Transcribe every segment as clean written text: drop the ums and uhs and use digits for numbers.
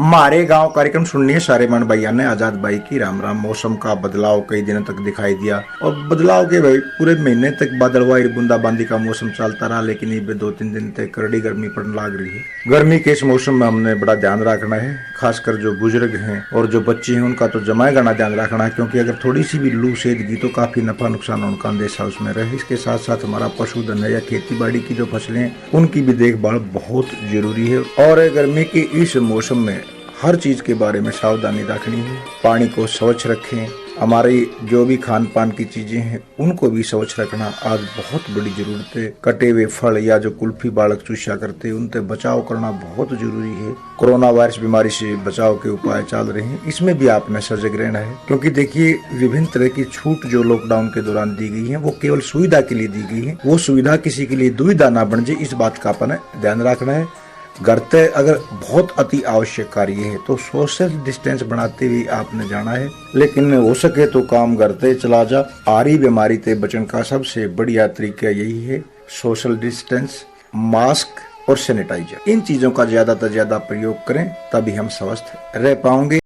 हमारे गांव कार्यक्रम सुननी है सारे मन भैया ने आजाद भाई की। राम राम। मौसम का बदलाव कई दिनों तक दिखाई दिया और बदलाव के भाई पूरे महीने तक बादलवाई बूंदाबांदी का मौसम चलता रहा, लेकिन ये 2-3 दिन तक कड़ी गर्मी पड़ने लग रही है। गर्मी के इस मौसम में हमने बड़ा ध्यान रखना है, खासकर जो बुजुर्ग हैं और जो बच्चे हैं उनका तो जमाए गाना ध्यान रखना है, क्योंकि अगर थोड़ी सी भी लू सेदगी तो काफी नफा नुकसान उनका अंदेशा उसमें रहे। इसके साथ साथ हमारा पशुधन है या खेती बाड़ी की जो फसलें हैं उनकी भी देखभाल बहुत जरूरी है। और गर्मी के इस मौसम में हर चीज के बारे में सावधानी रखनी है। पानी को स्वच्छ रखें, हमारी जो भी खान पान की चीजें हैं उनको भी स्वच्छ रखना आज बहुत बड़ी जरूरत है। कटे हुए फल या जो कुल्फी बालक चूसा करते हैं उनसे बचाव करना बहुत जरूरी है। कोरोना वायरस बीमारी से बचाव के उपाय चल रहे हैं, इसमें भी आपने सजग रहना है, क्योंकि देखिए विभिन्न तरह की छूट जो लॉकडाउन के दौरान दी गई है वो केवल सुविधा के लिए दी गई है। वो सुविधा किसी के लिए दुविधा ना बन जाए, इस बात का अपन ध्यान रखना है। घर से अगर बहुत अति आवश्यक कार्य है तो सोशल डिस्टेंस बनाते हुए आपने जाना है, लेकिन हो सके तो काम घर से चला जा। आ रही बीमारी से बचने का सबसे बढ़िया तरीका यही है, सोशल डिस्टेंस, मास्क और सैनिटाइजर। इन चीजों का ज्यादा से ज्यादा प्रयोग करें, तभी हम स्वस्थ रह पाएंगे।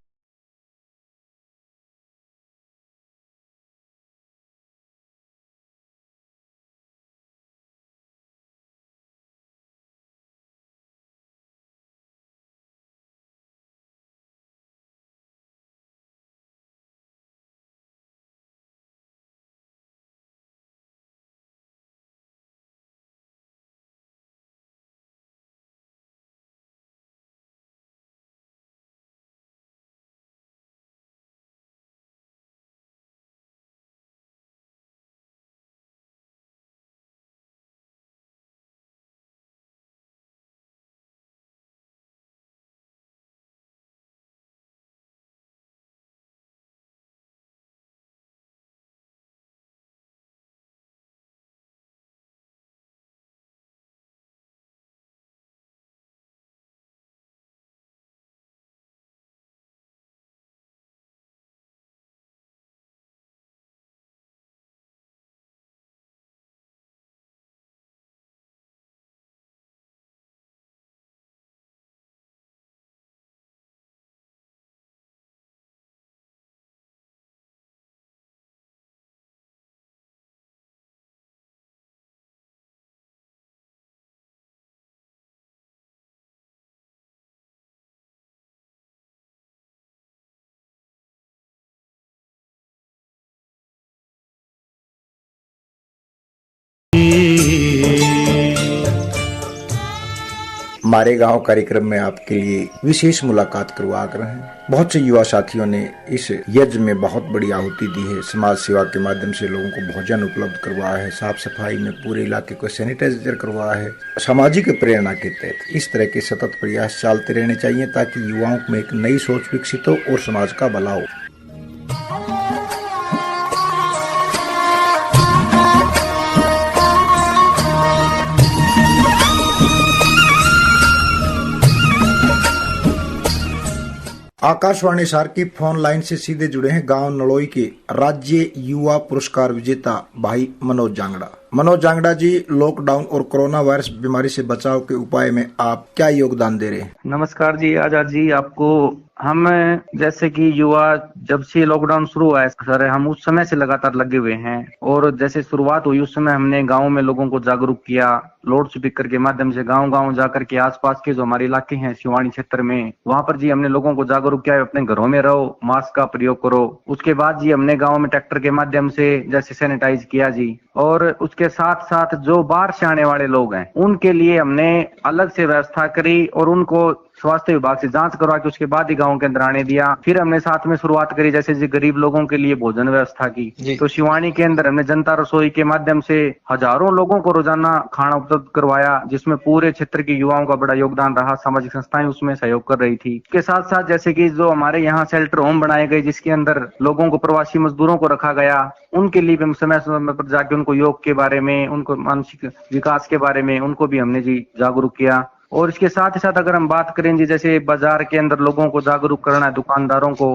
हमारे गांव कार्यक्रम में आपके लिए विशेष मुलाकात करवा कर हैं। बहुत से युवा साथियों ने इस यज्ञ में बहुत बड़ी आहुति दी है। समाज सेवा के माध्यम से लोगों को भोजन उपलब्ध करवाया है, साफ सफाई में पूरे इलाके को सैनिटाइजर करवाया है। सामाजिक प्रेरणा के तहत इस तरह के सतत प्रयास चलते रहने चाहिए ताकि युवाओं में एक नई सोच विकसित हो और समाज का भला हो। आकाशवाणी सार की फोन लाइन से सीधे जुड़े हैं गांव नड़ोई के राज्य युवा पुरस्कार विजेता भाई मनोज जांगड़ा। मनोज जांगड़ा जी, लॉकडाउन और कोरोना वायरस बीमारी से बचाव के उपाय में आप क्या योगदान दे रहे हैं? नमस्कार जी आजाद जी, आपको हम जैसे कि युवा जब से लॉकडाउन शुरू हुआ है सर, हम उस समय से लगातार लगे हुए हैं और जैसे शुरुआत हुई उस समय हमने गांव में लोगों को जागरूक किया, लाउड स्पीकर के माध्यम से गांव गांव जाकर के आसपास के जो हमारे इलाके हैं सिवानी क्षेत्र में, वहां पर जी हमने लोगों को जागरूक किया, अपने घरों में रहो, मास्क का प्रयोग करो। उसके बाद जी हमने गांव में ट्रैक्टर के माध्यम से जैसे सैनिटाइज किया जी, और उसके साथ साथ जो बाहर से आने वाले लोग हैं उनके लिए हमने अलग से व्यवस्था करी और उनको स्वास्थ्य विभाग से जांच करवा के उसके बाद ही गांव के अंदर आने दिया। फिर हमने साथ में शुरुआत करी जैसे जी गरीब लोगों के लिए भोजन व्यवस्था की, तो शिवानी के अंदर हमने जनता रसोई के माध्यम से हजारों लोगों को रोजाना खाना उपलब्ध करवाया, जिसमें पूरे क्षेत्र के युवाओं का बड़ा योगदान रहा। सामाजिक संस्थाएं उसमें सहयोग कर रही थी। इसके साथ साथ जैसे कि जो हमारे यहाँ शेल्टर होम बनाए गए जिसके अंदर लोगों को, प्रवासी मजदूरों को रखा गया, उनके लिए भी हम समय समय पर जाके उनको योग के बारे में, उनको मानसिक विकास के बारे में उनको भी हमने जी जागरूक किया। और इसके साथ ही साथ अगर हम बात करें जी, जैसे बाजार के अंदर लोगों को जागरूक करना है, दुकानदारों को,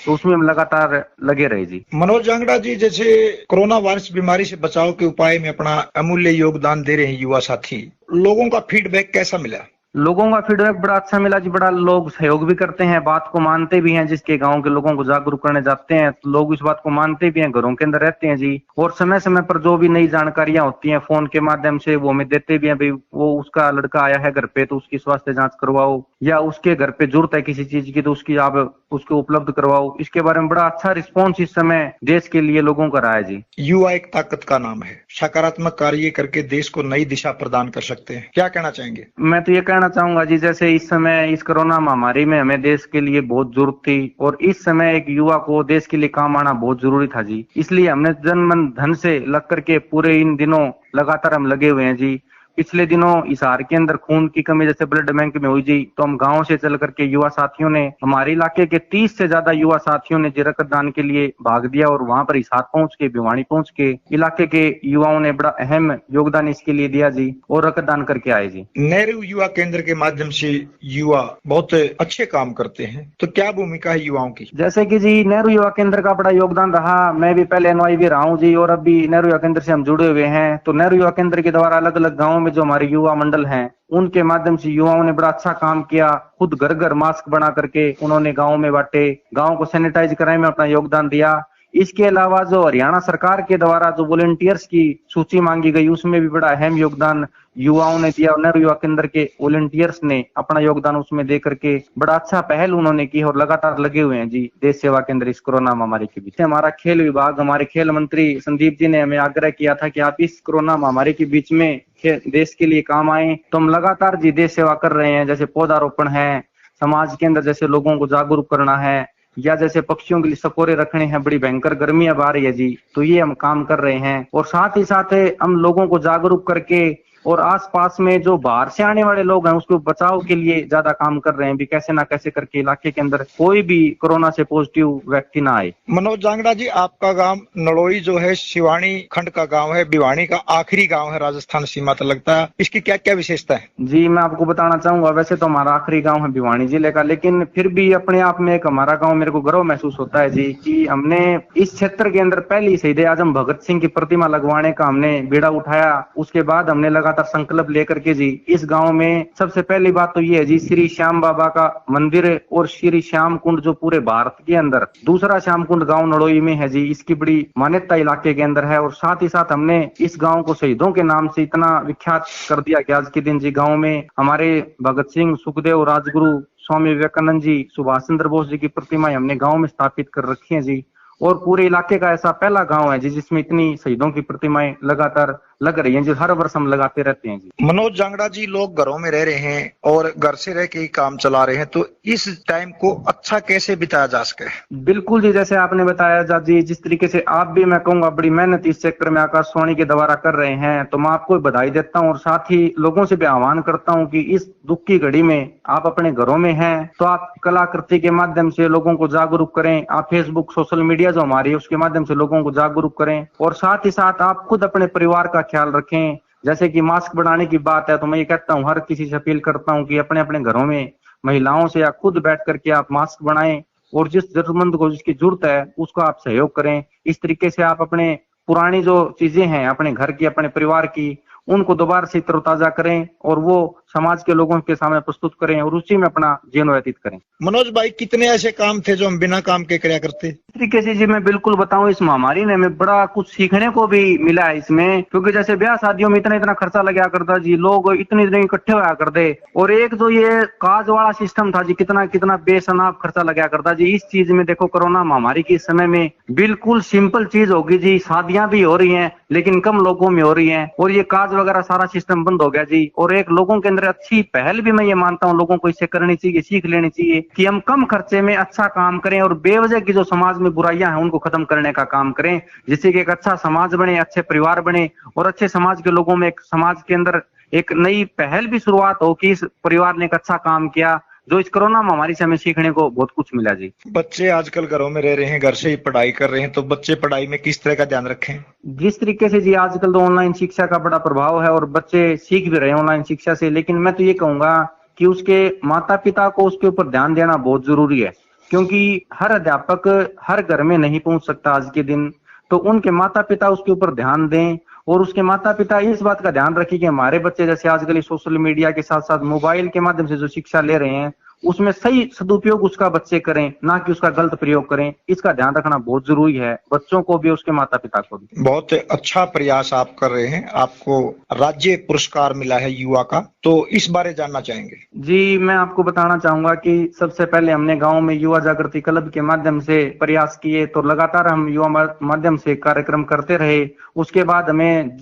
तो उसमें हम लगातार लगे रहे जी। मनोज जांगड़ा जी, जैसे कोरोना वायरस बीमारी से बचाव के उपाय में अपना अमूल्य योगदान दे रहे हैं युवा साथी, लोगों का फीडबैक कैसा मिला? लोगों का फीडबैक बड़ा अच्छा मिला जी, बड़ा लोग सहयोग भी करते हैं, बात को मानते भी हैं। जिसके गांव के लोगों को जागरूक करने जाते हैं तो लोग इस बात को मानते भी हैं, घरों के अंदर रहते हैं जी। और समय समय पर जो भी नई जानकारियां होती हैं फोन के माध्यम से वो हमें देते भी हैं, भाई वो उसका लड़का आया है घर पे तो उसकी स्वास्थ्य जांच करवाओ, या उसके घर पे जरूरत है किसी चीज की तो उसकी आप उसको उपलब्ध करवाओ। इसके बारे में बड़ा अच्छा रिस्पॉन्स इस समय देश के लिए लोगों का रहा है जी। युवा एक ताकत का नाम है, सकारात्मक कार्य करके देश को नई दिशा प्रदान कर सकते हैं, क्या कहना चाहेंगे? मैं तो ये कहना चाहूंगा जी, जैसे इस समय इस कोरोना महामारी में हमें देश के लिए बहुत जरूरत थी और इस समय एक युवा को देश के लिए काम आना बहुत जरूरी था जी। इसलिए हमने जन मन धन से लग करके पूरे इन दिनों लगातार हम लगे हुए हैं जी। पिछले दिनों हिसार के अंदर खून की कमी जैसे ब्लड बैंक में हुई जी, तो हम गांव से चल करके युवा साथियों ने, हमारे इलाके के 30 से ज्यादा युवा साथियों ने जी रक्तदान के लिए भाग दिया और वहां पर हिसार पहुंच के, भिवानी पहुंच के इलाके के युवाओं ने बड़ा अहम योगदान इसके लिए दिया जी और रक्तदान करके आए जी। नेहरू युवा केंद्र के माध्यम से युवा बहुत अच्छे काम करते हैं, तो क्या भूमिका है युवाओं की? जैसे कि जी नेहरू युवा केंद्र का बड़ा योगदान रहा, मैं भी पहले एनवाई भी रहा हूँ जी और अब भी नेहरू युवा केंद्र से हम जुड़े हुए हैं। तो नेहरू युवा केंद्र के द्वारा अलग अलग गाँव में जो हमारे युवा मंडल हैं उनके माध्यम से युवाओं ने बड़ा अच्छा काम किया। खुद घर घर मास्क बना करके उन्होंने गाँव में बांटे, गाँव को सैनिटाइज कराने में अपना योगदान दिया। इसके अलावा जो हरियाणा सरकार के द्वारा जो वॉलंटियर्स की सूची मांगी गई उसमें भी बड़ा अहम योगदान युवाओं ने दिया। नेहरू युवा केंद्र के वॉलंटियर्स ने अपना योगदान उसमें दे करके बड़ा अच्छा पहल उन्होंने की और लगातार लगे हुए हैं जी देश सेवा केंद्र इस कोरोना महामारी के बीच। हमारा खेल विभाग, हमारे खेल मंत्री संदीप जी ने हमें आग्रह किया था कि आप इस कोरोना महामारी के बीच में देश के लिए काम आए, तो हम लगातार जी देश सेवा कर रहे हैं। जैसे पौधारोपण है, समाज के अंदर जैसे लोगों को जागरूक करना है, या जैसे पक्षियों के लिए सकोरे रखने हैं, बड़ी भयंकर गर्मी अब आ रही है जी, तो ये हम काम कर रहे हैं। और साथ ही साथ हम लोगों को जागरूक करके और आसपास में जो बाहर से आने वाले लोग हैं उसको बचाव के लिए ज्यादा काम कर रहे हैं भी, कैसे ना कैसे करके इलाके के अंदर कोई भी कोरोना से पॉजिटिव व्यक्ति ना आए। मनोज जांगड़ा जी, आपका गांव नड़ोई जो है सिवानी खंड का गांव है, भिवानी का आखिरी गांव है, राजस्थान सीमा तक लगता है, इसकी क्या क्या विशेषता है? जी मैं आपको बताना चाहूंगा, वैसे तो हमारा आखिरी गांव है भिवानी जिले का, लेकिन फिर भी अपने आप में एक हमारा गांव मेरे को गर्व महसूस होता है जी कि हमने इस क्षेत्र के अंदर पहली शहीद आजम भगत सिंह की प्रतिमा लगवाने का हमने बीड़ा उठाया। उसके बाद हमने लगातार संकल्प लेकर के जी इस गांव में सबसे पहली बात तो ये है जी, श्री श्याम बाबा का मंदिर और श्री श्याम कुंड जो पूरे भारत के अंदर दूसरा श्याम कुंड गांव नड़ोई में है जी, इसकी बड़ी मान्यता इलाके के अंदर है। और साथ ही साथ हमने इस गांव को शहीदों के नाम से इतना विख्यात कर दिया कि आज के दिन जी गांव में हमारे भगत सिंह, सुखदेव, राजगुरु, स्वामी विवेकानंद जी, सुभाष चंद्र बोस जी की प्रतिमाएं हमने गांव में स्थापित कर रखी हैं जी। और पूरे इलाके का ऐसा पहला गांव है जी जिसमें इतनी शहीदों की प्रतिमाएं लगातार लग रही हैं, जो हर वर्ष हम लगाते रहते हैं जी। मनोज जांगड़ा जी, लोग घरों में रह रहे हैं और घर से रह के ही काम चला रहे हैं, तो इस टाइम को अच्छा कैसे बिताया जा सके? बिल्कुल जी, जैसे आपने बताया जा जी, जिस तरीके से आप भी मैं कहूंगा बड़ी मेहनत इस सेक्टर में आकाशवाणी के द्वारा कर रहे हैं, तो मैं आपको बधाई देता हूं और साथ ही लोगों से भी आह्वान करता हूं कि इस दुख की घड़ी में आप अपने घरों में हैं तो आप कलाकृति के माध्यम से लोगों को जागरूक करें। आप फेसबुक, सोशल मीडिया जो हमारी है उसके माध्यम से लोगों को जागरूक करें और साथ ही साथ आप खुद अपने परिवार का ख्याल रखें। जैसे कि मास्क बनाने की बात है तो मैं ये कहता हूँ, हर किसी से अपील करता हूँ कि अपने अपने घरों में महिलाओं से या खुद बैठ करके आप मास्क बनाएं और जिस जरूरतमंद को जिसकी जरूरत है उसको आप सहयोग करें। इस तरीके से आप अपने पुरानी जो चीजें हैं अपने घर की, अपने परिवार की, उनको दोबारा से तरोताजा करें और वो समाज के लोगों के सामने प्रस्तुत करें और उसी में अपना जीवन व्यतीत करें। मनोज भाई, कितने ऐसे काम थे जो हम बिना काम के कराया करते? इस तरीके से जी मैं बिल्कुल बताऊं, इस महामारी ने हमें बड़ा कुछ सीखने को भी मिला है इसमें, क्योंकि जैसे ब्याह शादियों में इतना इतना खर्चा लगा करता जी, लोग इतने इतने इकट्ठे होया करते और एक जो ये काज वाला सिस्टम था जी, कितना कितना बेसनाब खर्चा लगा करता जी। इस चीज में देखो कोरोना महामारी के समय में बिल्कुल सिंपल चीज होगी जी, शादियां भी हो रही हैं लेकिन कम लोगों में हो रही हैं और ये काज वगैरह सारा सिस्टम बंद हो गया जी। और एक लोगों के अंदर अच्छी पहल भी मैं ये मानता हूँ लोगों को इससे करनी चाहिए, सीख लेनी चाहिए कि हम कम खर्चे में अच्छा काम करें और बेवजह की जो समाज में बुराइयां हैं उनको खत्म करने का काम करें, जिससे कि एक अच्छा समाज बने, अच्छे परिवार बने और अच्छे समाज के लोगों में एक समाज के अंदर एक नई पहल भी शुरुआत हो कि इस परिवार ने एक अच्छा काम किया, जो इस कोरोना महामारी से हमें सीखने को बहुत कुछ मिला जी। बच्चे आजकल घरों में रह रहे हैं, घर से ही पढ़ाई कर रहे हैं, तो बच्चे पढ़ाई में किस तरह का ध्यान रखें? जिस तरीके से जी आजकल तो ऑनलाइन शिक्षा का बड़ा प्रभाव है और बच्चे सीख भी रहे हैं ऑनलाइन शिक्षा से, लेकिन मैं तो ये कहूंगा कि उसके माता पिता को उसके ऊपर ध्यान देना बहुत जरूरी है, क्योंकि हर अध्यापक हर घर में नहीं पहुंच सकता आज के दिन। तो उनके माता पिता उसके ऊपर ध्यान दें और उसके माता पिता इस बात का ध्यान रखें कि हमारे बच्चे जैसे आजकल सोशल मीडिया के साथ साथ मोबाइल के माध्यम से जो शिक्षा ले रहे हैं उसमें सही सदुपयोग उसका बच्चे करें, ना कि उसका गलत प्रयोग करें। इसका ध्यान रखना बहुत जरूरी है, बच्चों को भी उसके माता पिता को भी। बहुत अच्छा प्रयास आप कर रहे हैं, आपको राज्य पुरस्कार मिला है युवा का, तो इस बारे जानना चाहेंगे? जी, मैं आपको बताना चाहूंगा कि सबसे पहले हमने गांव में युवा जागृति क्लब के माध्यम से प्रयास किए, तो लगातार हम युवा माध्यम से कार्यक्रम करते रहे। उसके बाद हमें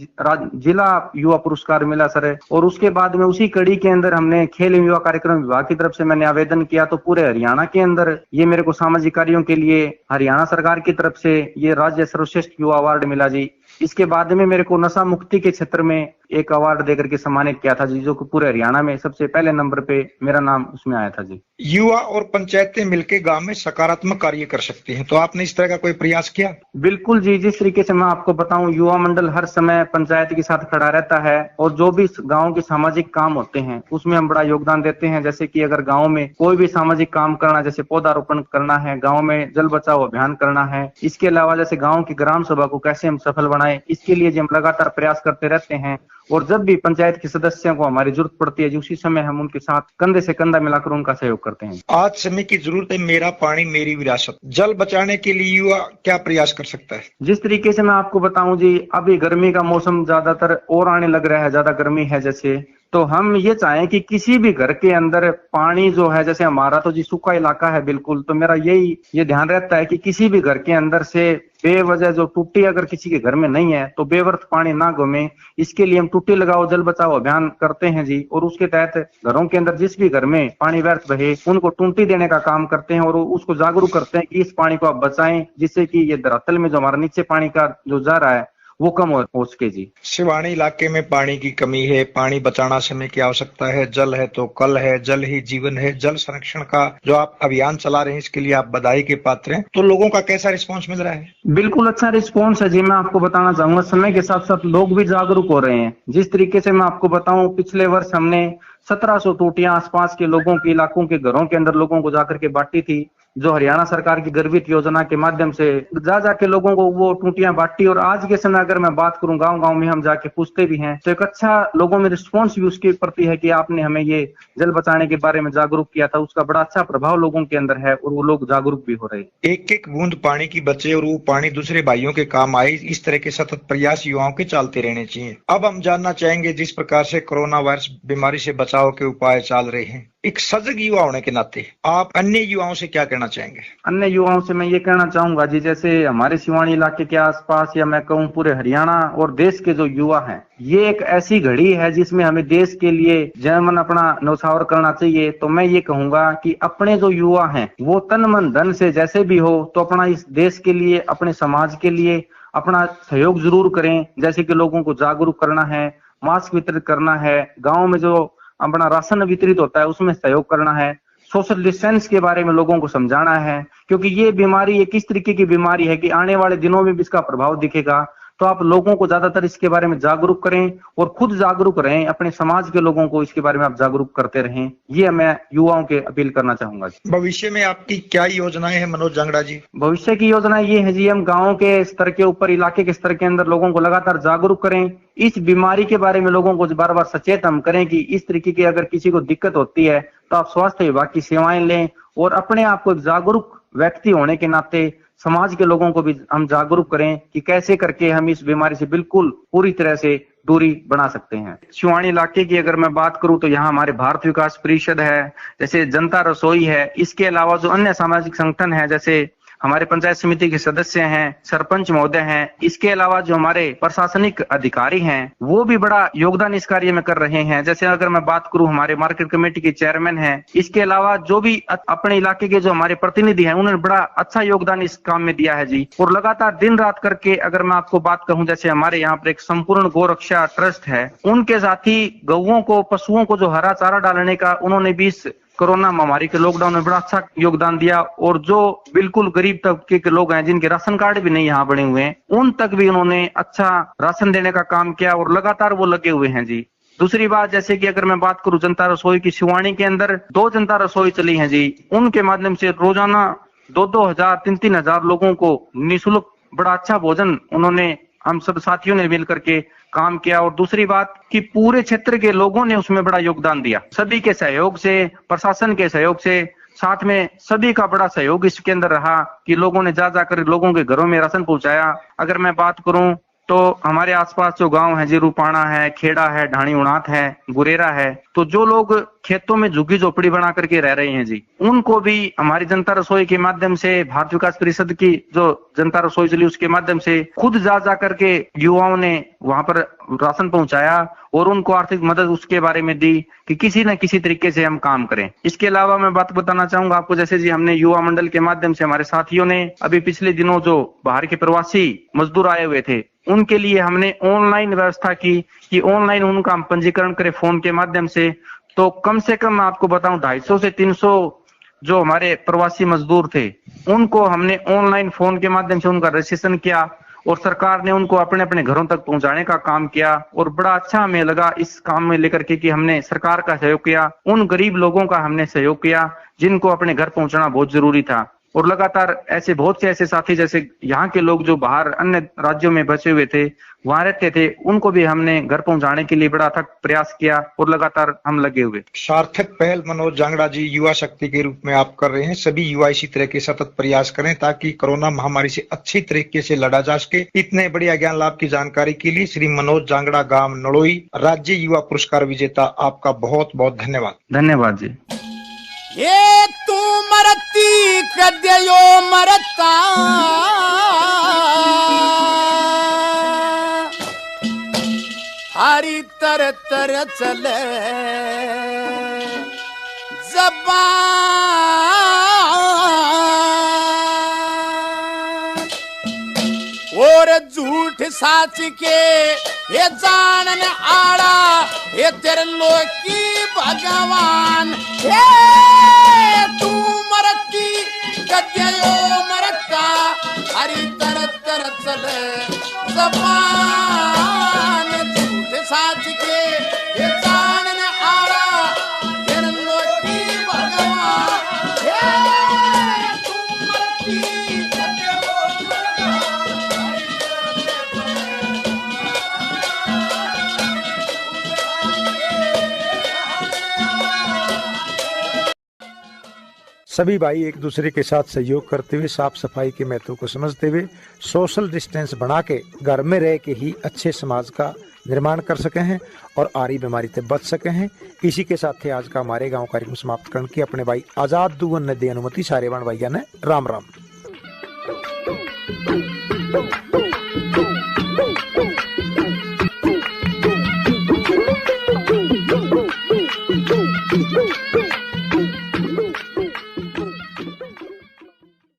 जिला युवा पुरस्कार मिला सर, और उसके बाद में उसी कड़ी के अंदर हमने खेल एवं युवा कार्यक्रम विभाग की तरफ से मैंने आवेदन किया, तो पूरे हरियाणा के अंदर ये मेरे को सामाजिक कार्यों के लिए हरियाणा सरकार की तरफ से ये राज्य सर्वश्रेष्ठ युवा अवार्ड मिला जी। इसके बाद में मेरे को नशा मुक्ति के क्षेत्र में एक अवार्ड देकर के सम्मानित किया था जी, जो कि पूरे हरियाणा में सबसे पहले नंबर पे मेरा नाम उसमें आया था जी। युवा और पंचायतें मिलकर गांव में सकारात्मक कार्य कर सकती हैं, तो आपने इस तरह का कोई प्रयास किया? बिल्कुल जी, जिस तरीके से मैं आपको बताऊं, युवा मंडल हर समय पंचायत के साथ खड़ा रहता है और जो भी गांव के सामाजिक काम होते हैं उसमें हम बड़ा योगदान देते हैं। जैसे कि अगर गांव में कोई भी सामाजिक काम करना, जैसे पौधारोपण करना है, गांव में जल बचाओ अभियान करना है, इसके अलावा जैसे गांव की ग्राम सभा को कैसे हम सफल बनाएं, इसके लिए हम लगातार प्रयास करते रहते हैं। और जब भी पंचायत के सदस्यों को हमारी जरूरत पड़ती है, उसी समय हम उनके साथ कंधे से कंधा मिलाकर उनका सहयोग करते हैं। आज समय की जरूरत है, मेरा पानी मेरी विरासत। जल बचाने के लिए युवा क्या प्रयास कर सकता है? जिस तरीके से मैं आपको बताऊं जी, अभी गर्मी का मौसम ज्यादातर और आने लग रहा है, ज्यादा गर्मी है जैसे, तो हम ये चाहें कि किसी भी घर के अंदर पानी जो है, जैसे हमारा तो जी सूखा इलाका है बिल्कुल, तो मेरा ये ध्यान रहता है कि किसी भी घर के अंदर से बेवजह जो टूटी अगर किसी के घर में नहीं है तो बेवर्थ पानी ना घूमे, इसके लिए हम टूटी लगाओ जल बचाओ अभियान करते हैं जी। और उसके तहत घरों के अंदर जिस भी घर में पानी व्यर्थ बहे उनको टूटी देने का काम करते हैं और उसको जागरूक करते हैं कि इस पानी को आप बचाएं, जिससे कि ये धरातल में जो हमारा नीचे पानी का जो जा रहा है वो कम हो सके जी। सिवानी इलाके में पानी की कमी है, पानी बचाना समय की आवश्यकता है, जल है तो कल है, जल ही जीवन है। जल संरक्षण का जो आप अभियान चला रहे हैं इसके लिए आप बधाई के पात्र हैं। तो लोगों का कैसा रिस्पांस मिल रहा है? बिल्कुल अच्छा रिस्पांस है जी। मैं आपको बताना चाहूंगा, समय के साथ साथ लोग भी जागरूक हो रहे हैं। जिस तरीके से मैं आपको बताऊं, पिछले वर्ष हमने 1700 टूटियां आसपास के लोगों के इलाकों के घरों के अंदर लोगों को जाकर के बांटी थी, जो हरियाणा सरकार की गर्वित योजना के माध्यम से जाके लोगों को वो टूटियां बांटी। और आज के समय अगर मैं बात करूं, गांव गांव में हम जाके पूछते भी हैं, तो एक अच्छा लोगों में रिस्पांस भी उसके प्रति है कि आपने हमें ये जल बचाने के बारे में जागरूक किया था। उसका बड़ा अच्छा प्रभाव लोगों के अंदर है और वो लोग जागरूक भी हो रहे हैं। एक एक बूंद पानी की बचे और वो पानी दूसरे भाइयों के काम आए, इस तरह के सतत प्रयास युवाओं के चलते रहने चाहिए। अब हम जानना चाहेंगे, जिस प्रकार से कोरोना वायरस बीमारी से बचाव के उपाय चल रहे हैं, एक सजग युवा होने के नाते आप अन्य युवाओं से क्या कहना चाहेंगे? अन्य युवाओं से मैं ये कहना चाहूंगा जी, जैसे हमारे सिवानी इलाके के आसपास या मैं कहूँ पूरे हरियाणा और देश के जो युवा हैं, ये एक ऐसी घड़ी है जिसमें हमें देश के लिए जीवन अपना न्यौछावर करना चाहिए। तो मैं ये कहूंगा कि अपने जो युवा हैं वो तन मन धन से जैसे भी हो तो अपना इस देश के लिए, अपने समाज के लिए अपना सहयोग जरूर करें। जैसे कि लोगों को जागरूक करना है, मास्क वितरित करना है, गाँव में जो अपना राशन वितरित होता है उसमें सहयोग करना है, सोशल डिस्टेंस के बारे में लोगों को समझाना है, क्योंकि ये बीमारी एक इस तरीके की बीमारी है कि आने वाले दिनों में भी इसका प्रभाव दिखेगा। तो आप लोगों को ज्यादातर इसके बारे में जागरूक करें और खुद जागरूक रहें, अपने समाज के लोगों को इसके बारे में आप जागरूक करते रहें। ये मैं युवाओं के अपील करना चाहूंगा। भविष्य में आपकी क्या योजनाएं हैं मनोज जांगड़ा जी? भविष्य की योजना ये है जी, हम गाँव के स्तर के ऊपर, इलाके के स्तर के अंदर लोगों को लगातार जागरूक करें, इस बीमारी के बारे में लोगों को बार बार सचेत हम करें कि इस तरीके की अगर किसी को दिक्कत होती है तो आप स्वास्थ्य विभाग की सेवाएं लें और अपने आप को एक जागरूक व्यक्ति होने के नाते समाज के लोगों को भी हम जागरूक करें कि कैसे करके हम इस बीमारी से बिल्कुल पूरी तरह से दूरी बना सकते हैं। सिवानी इलाके की अगर मैं बात करूं तो यहाँ हमारे भारत विकास परिषद है, जैसे जनता रसोई है, इसके अलावा जो अन्य सामाजिक संगठन है, जैसे हमारे पंचायत समिति के सदस्य हैं, सरपंच महोदय हैं, इसके अलावा जो हमारे प्रशासनिक अधिकारी हैं वो भी बड़ा योगदान इस कार्य में कर रहे हैं। जैसे अगर मैं बात करूं, हमारे मार्केट कमेटी के चेयरमैन हैं, इसके अलावा जो भी अपने इलाके के जो हमारे प्रतिनिधि हैं उन्होंने बड़ा अच्छा योगदान इस काम में दिया है जी। और लगातार दिन रात करके अगर मैं आपको बात कहूं, जैसे हमारे यहाँ पर एक संपूर्ण गौ रक्षा ट्रस्ट है, उनके साथ ही गौओं को, पशुओं को जो हरा चारा डालने का उन्होंने भी इस कोरोना महामारी के लॉकडाउन में बड़ा अच्छा योगदान दिया। और जो बिल्कुल गरीब तबके के लोग हैं, जिनके राशन कार्ड भी नहीं यहाँ बने हुए हैं, उन तक भी उन्होंने अच्छा राशन देने का काम किया और लगातार वो लगे हुए हैं जी। दूसरी बात, जैसे कि अगर मैं बात करूं जनता रसोई की, शिवानी के अंदर 2 जनता रसोई चली हैं जी। उनके माध्यम से रोजाना 2-2 हजार 3-3 हजार लोगों को निःशुल्क बड़ा अच्छा भोजन उन्होंने, हम सब साथियों ने मिलकर के काम किया। और दूसरी बात कि पूरे क्षेत्र के लोगों ने उसमें बड़ा योगदान दिया, सभी के सहयोग से, प्रशासन के सहयोग से, साथ में सभी का बड़ा सहयोग इसके अंदर रहा कि लोगों ने जा जाकर लोगों के घरों में राशन पहुंचाया। अगर मैं बात करूं तो हमारे आसपास जो गांव है जी, रूपाणा है, खेड़ा है, ढाणी उड़ात है, गुरेरा है, तो जो लोग खेतों में झुग्गी झोपड़ी बना करके रह रहे हैं जी, उनको भी हमारी जनता रसोई के माध्यम से, भारत विकास परिषद की जो जनता रसोई चली उसके माध्यम से खुद जा करके युवाओं ने वहां पर राशन पहुंचाया और उनको आर्थिक मदद उसके बारे में दी कि किसी न किसी तरीके से हम काम करें। इसके अलावा मैं बात बताना चाहूंगा आपको, जैसे जी हमने युवा मंडल के माध्यम से हमारे साथियों ने अभी पिछले दिनों जो बाहर के प्रवासी मजदूर आए हुए थे, उनके लिए हमने ऑनलाइन व्यवस्था की कि ऑनलाइन उनका हम पंजीकरण करें फोन के माध्यम से। तो कम से कम मैं आपको बताऊं 250 से 300 जो हमारे प्रवासी मजदूर थे, उनको हमने ऑनलाइन फोन के माध्यम से उनका रजिस्ट्रेशन किया और सरकार ने उनको अपने अपने घरों तक पहुंचाने का काम किया। और बड़ा अच्छा हमें लगा इस काम में लेकर के कि हमने सरकार का सहयोग किया, उन गरीब लोगों का हमने सहयोग किया जिनको अपने घर पहुंचाना बहुत जरूरी था। और लगातार ऐसे बहुत से ऐसे साथी, जैसे यहाँ के लोग जो बाहर अन्य राज्यों में बचे हुए थे, वहां रहते थे, उनको भी हमने घर पहुंचाने के लिए बड़ा अथक प्रयास किया और लगातार हम लगे हुए। सार्थक पहल मनोज जांगड़ा जी युवा शक्ति के रूप में आप कर रहे हैं। सभी युवा इसी तरह के सतत प्रयास करें ताकि कोरोना महामारी से अच्छी तरीके से लड़ा जा सके। इतने बढ़िया ज्ञान लाभ की जानकारी के लिए श्री मनोज जांगड़ा, गांव नड़ोई, राज्य युवा पुरस्कार विजेता, आपका बहुत बहुत धन्यवाद। धन्यवाद जी। ये तू मरती कद्यो मरता, हरी तर तर चले जबान, और झूठ साच के ये जानन आड़ा, ये तेरे लोकी भगवान। हे तू मरती कद्यो मरता, हरी तर तर चले जबान, झूठ साच के ये जानन आड़ा, तेरे लोकी भगवान। हे तू मरती कद्यो सभी भाई एक दूसरे के साथ सहयोग करते हुए, साफ सफाई के महत्व को समझते हुए, सोशल डिस्टेंस बना के घर में रह के ही अच्छे समाज का निर्माण कर सके हैं और आरी बीमारी से बच सके हैं। इसी के साथ ही आज का हमारे गांव कार्यक्रम समाप्त करने की अपने भाई आजाद दुगन ने दी अनुमति। सारे बाण भैया ने राम राम।